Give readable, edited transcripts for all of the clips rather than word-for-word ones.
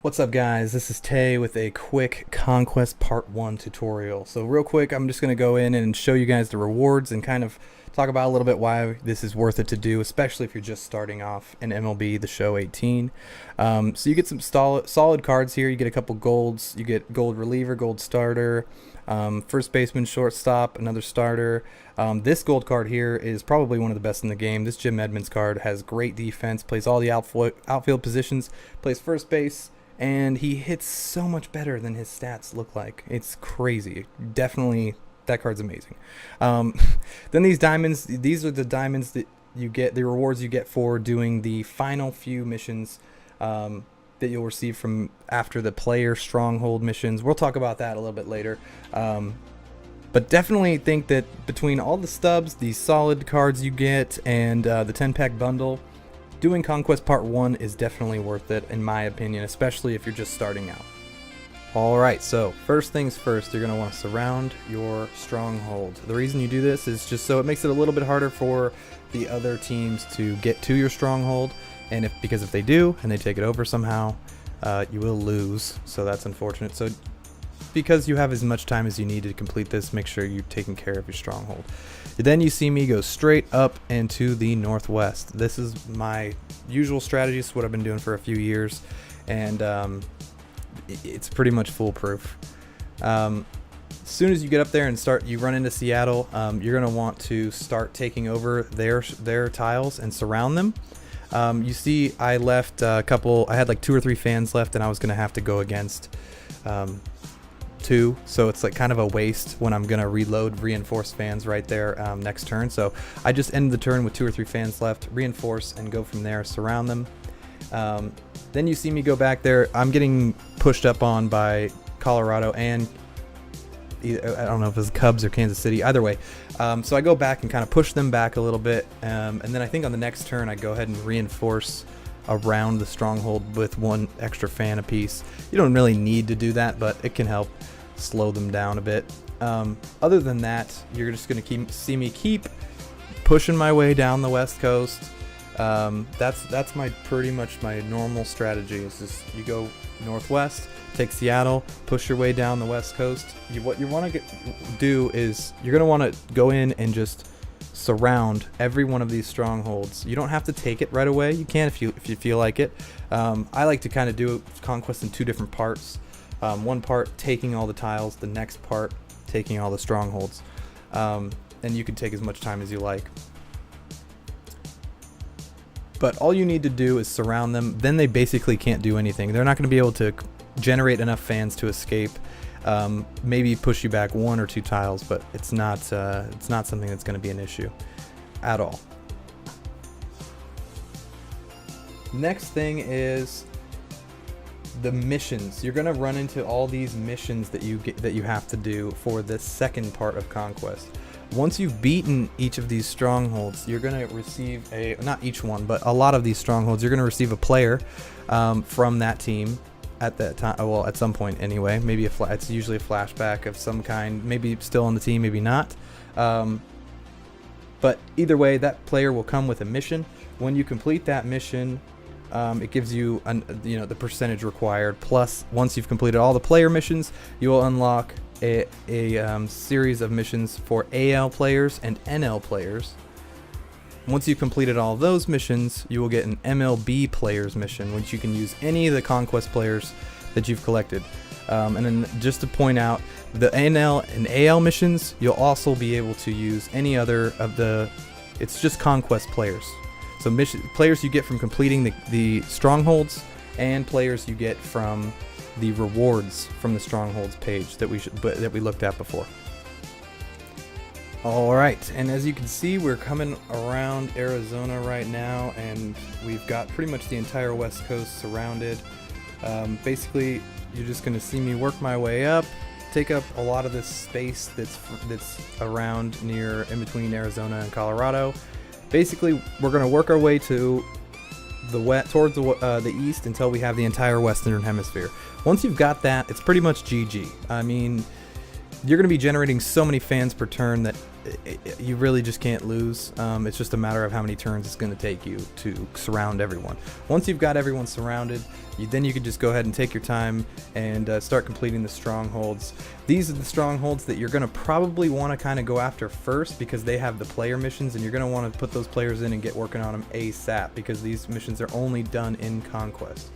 What's up, guys? This is Tay with a quick Conquest Part 1 tutorial. So real quick, I'm just going to go in and show you guys the rewards and kind of talk about a little bit why this is worth it to do, especially if you're just starting off in MLB The Show 18. So you get some solid cards here. You get a couple golds. You get gold reliever, gold starter, first baseman, shortstop, another starter. This gold card here is probably one of the best in the game. This Jim Edmonds card has great defense, plays all the outfield positions, plays first base, and he hits so much better than his stats look like. It's crazy. Definitely, that card's amazing. Then these diamonds, these are the diamonds that you get, the rewards you get for doing the final few missions that you'll receive from after the player stronghold missions. We'll talk about that a little bit later. But definitely think that between all the stubs, these solid cards you get, and the 10-pack bundle, doing Conquest Part 1 is definitely worth it, in my opinion, especially if you're just starting out. Alright, so first things first, you're going to want to surround your stronghold. The reason you do this is just so it makes it a little bit harder for the other teams to get to your stronghold, and because if they do, and they take it over somehow, you will lose, so that's unfortunate. So because you have as much time as you need to complete this, make sure you're taking care of your stronghold. Then you see me go straight up into the northwest. This is my usual strategy. It's what I've been doing for a few years, and it's pretty much foolproof. As soon as you get up there and you run into Seattle, you're going to want to start taking over their tiles and surround them. You see I left I had like 2 or 3 fans left, and I was going to have to go against 2, so it's like kind of a waste when I'm gonna reload reinforced fans right there next turn. So I just end the turn with 2 or 3 fans left, reinforce, and go from there, surround them. Then you see me go back there. I'm getting pushed up on by Colorado and I don't know if it's Cubs or Kansas City, either way. So I go back and kind of push them back a little bit, and then I think on the next turn I go ahead and reinforce around the stronghold with 1 extra fan apiece. You don't really need to do that, but it can help slow them down a bit. Other than that, you're just going to see me keep pushing my way down the West Coast. That's pretty much my normal strategy. Is just you go northwest, take Seattle, push your way down the West Coast. What you want to do is you're going to want to go in and just surround every one of these strongholds. You don't have to take it right away. You can if you feel like it. I like to kind of do Conquest in 2 different parts. One part taking all the tiles, the next part taking all the strongholds. And you can take as much time as you like. But all you need to do is surround them. Then they basically can't do anything. They're not going to be able to generate enough fans to escape. Maybe push you back 1 or 2 tiles, but it's not something that's going to be an issue at all. Next thing is the missions. You're going to run into all these missions that you have to do for the second part of Conquest. Once you've beaten each of these strongholds, you're going to receive not each one, but a lot of these strongholds, you're going to receive a player from that team at that time. Well, at some point anyway. Maybe it's usually a flashback of some kind. Maybe still on the team, maybe not. But either way, that player will come with a mission. When you complete that mission, it gives you the percentage required. Plus, once you've completed all the player missions, you will unlock a series of missions for AL players and NL players. Once you've completed all of those missions, you will get an MLB players mission, which you can use any of the Conquest players that you've collected. And then just to point out, the NL and AL missions, you'll also be able to use any other of it's just Conquest players. So players you get from completing the strongholds, and players you get from the rewards from the strongholds page that we looked at before. Alright, and as you can see, we're coming around Arizona right now, and we've got pretty much the entire West Coast surrounded. Basically, you're just going to see me work my way up, take up a lot of this space that's around in between Arizona and Colorado. Basically, we're going to work our way to towards the east until we have the entire Western Hemisphere. Once you've got that, it's pretty much GG. I mean, you're going to be generating so many fans per turn that you really just can't lose. It's just a matter of how many turns it's going to take you to surround everyone. Once you've got everyone surrounded, then you can just go ahead and take your time and start completing the strongholds. These are the strongholds that you're going to probably want to kind of go after first, because they have the player missions, and you're going to want to put those players in and get working on them ASAP, because these missions are only done in Conquest.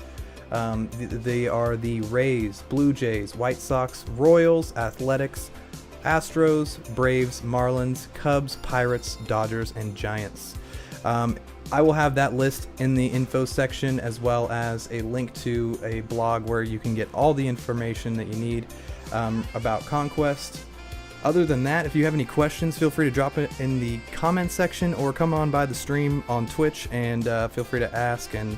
They are the Rays, Blue Jays, White Sox, Royals, Athletics, Astros, Braves, Marlins, Cubs, Pirates, Dodgers, and Giants. I will have that list in the info section, as well as a link to a blog where you can get all the information that you need about Conquest. Other than that, if you have any questions, feel free to drop it in the comment section, or come on by the stream on Twitch and feel free to ask, and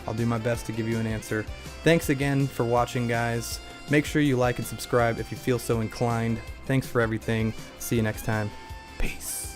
I'll do my best to give you an answer. Thanks again for watching, guys. Make sure you like and subscribe if you feel so inclined. Thanks for everything. See you next time. Peace.